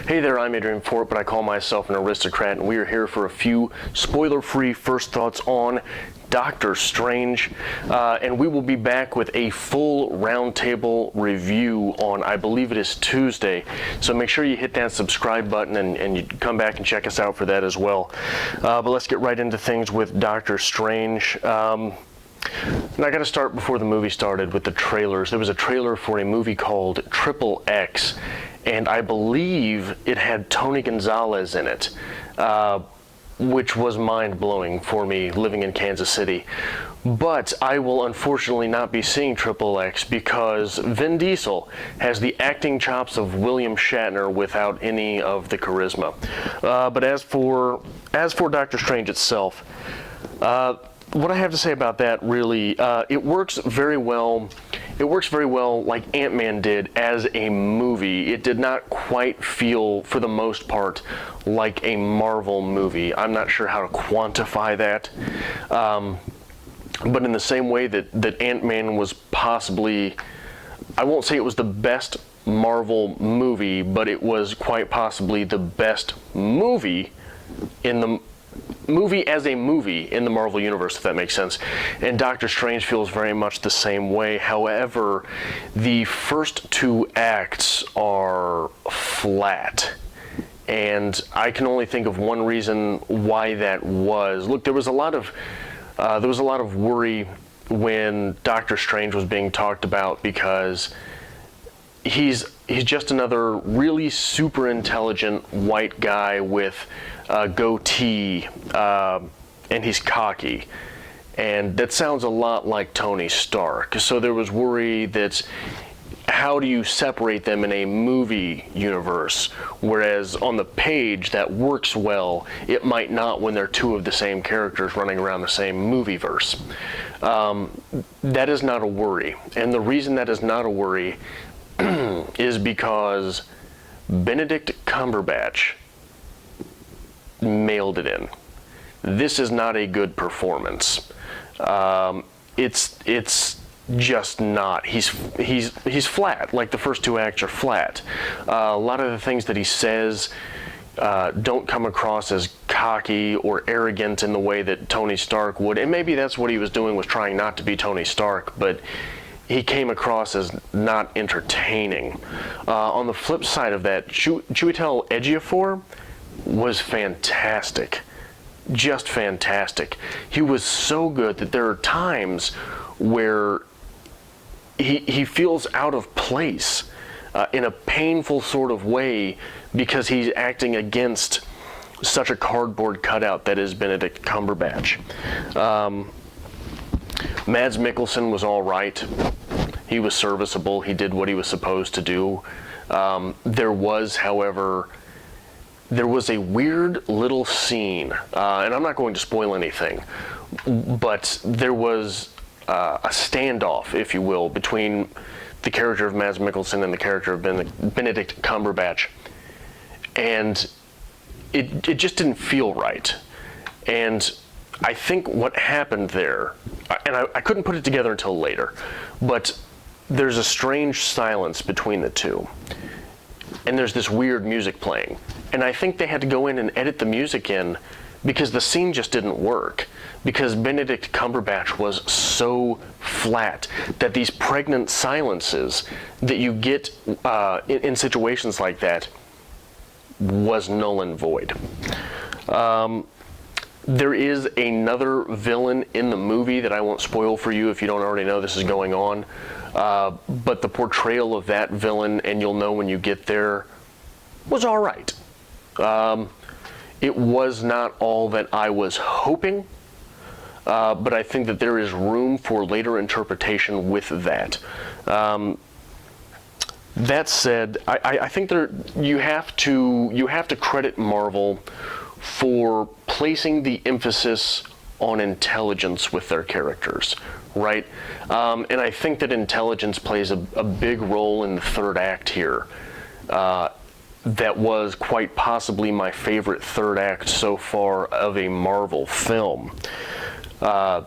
Hey there, I'm Adrian Fort, but I call myself an aristocrat, and we are here for a few spoiler-free first thoughts on Doctor Strange, and we will be back with a full roundtable review on, I believe it is Tuesday, so make sure you hit that subscribe button and you come back and check us out for that as well. But let's get right into things with Doctor Strange. And I got to start before the movie started with the trailers. There was a trailer for a movie called Triple X, and I believe it had Tony Gonzalez in it, which was mind-blowing for me living in Kansas City. But I will unfortunately not be seeing Triple X because Vin Diesel has the acting chops of William Shatner without any of the charisma. But as for Doctor Strange itself, what I have to say about that really, it works very well. It works very well like Ant-Man did as a movie. It did not quite feel, for the most part, like a Marvel movie. I'm not sure how to quantify that. But in the same way that Ant-Man was possibly, I won't say it was the best Marvel movie, but it was quite possibly the best movie in the movie as a movie in the Marvel Universe, if that makes sense. And Doctor Strange feels very much the same way. However, the first two acts are flat. And I can only think of one reason why that was. Look, there was a lot of worry when Doctor Strange was being talked about because he's just another really super intelligent white guy with a goatee, and he's cocky, and that sounds a lot like Tony Stark. So there was worry that how do you separate them in a movie universe, whereas on the page that works well, it might not when they're two of the same characters running around the same movie verse. That is not a worry, and the reason that is not a worry is because Benedict Cumberbatch mailed it in. This is not a good performance. It's just not. He's flat. Like the first two acts are flat. A lot of the things that he says don't come across as cocky or arrogant in the way that Tony Stark would. And maybe that's what he was doing, was trying not to be Tony Stark, but he came across as not entertaining. On the flip side of that, Chiwetel Ejiofor was fantastic. Just fantastic. He was so good that there are times where he feels out of place in a painful sort of way because he's acting against such a cardboard cutout that is Benedict Cumberbatch. Mads Mikkelsen was all right. He was serviceable. He did what he was supposed to do. There was, however, a weird little scene, and I'm not going to spoil anything, but there was a standoff, if you will, between the character of Mads Mikkelsen and the character of Benedict Cumberbatch, and it just didn't feel right. And I think what happened there, and I couldn't put it together until later, but there's a strange silence between the two. And there's this weird music playing. And I think they had to go in and edit the music in because the scene just didn't work. Because Benedict Cumberbatch was so flat that these pregnant silences that you get in situations like that was null and void. There is another villain in the movie that I won't spoil for you if you don't already know this is going on. But the portrayal of that villain, and you'll know when you get there, was all right. It was not all that I was hoping, but I think that there is room for later interpretation with that. That said, I think you have to credit Marvel for placing the emphasis on intelligence with their characters, right? And I think that intelligence plays a big role in the third act here. That was quite possibly my favorite third act so far of a Marvel film. And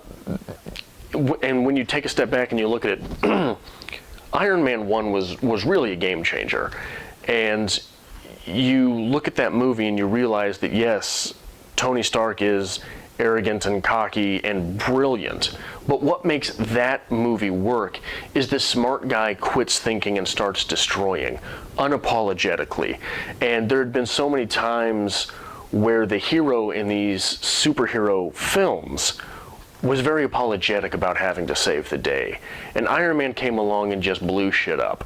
when you take a step back and you look at it, Iron Man 1 was really a game changer. And you look at that movie and you realize that yes, Tony Stark is arrogant and cocky and brilliant, but what makes that movie work is this smart guy quits thinking and starts destroying unapologetically. And there had been so many times where the hero in these superhero films was very apologetic about having to save the day, and Iron Man came along and just blew shit up,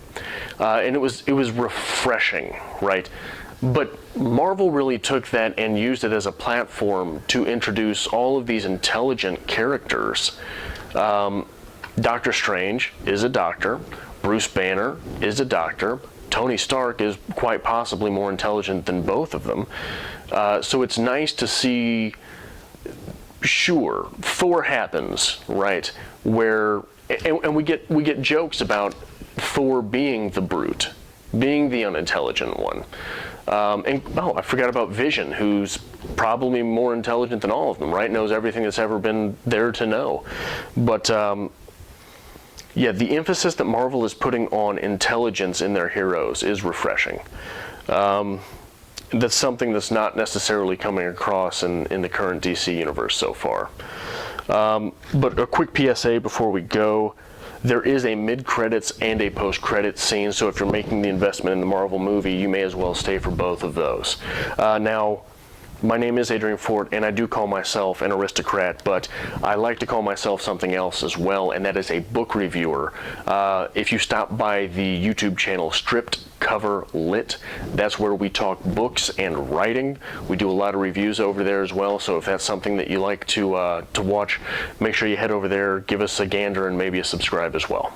and it was refreshing, right? But Marvel really took that and used it as a platform to introduce all of these intelligent characters. Doctor Strange is a doctor, Bruce Banner is a doctor, Tony Stark is quite possibly more intelligent than both of them. So it's nice to see. Sure, Thor happens, right? Where and we get jokes about Thor being the brute, being the unintelligent one. And I forgot about Vision, who's probably more intelligent than all of them, right? Knows everything that's ever been there to know. But yeah, the emphasis that Marvel is putting on intelligence in their heroes is refreshing. That's something that's not necessarily coming across in the current DC universe so far. But a quick PSA before we go. There is a mid-credits and a post-credits scene, so if you're making the investment in the Marvel movie, you may as well stay for both of those. Now, my name is Adrian Fort, and I do call myself an aristocrat, but I like to call myself something else as well, and that is a book reviewer. If you stop by the YouTube channel Stripped Cover Lit, that's where we talk books and writing. We do a lot of reviews over there as well, so if that's something that you like to watch, make sure you head over there, give us a gander, and maybe a subscribe as well.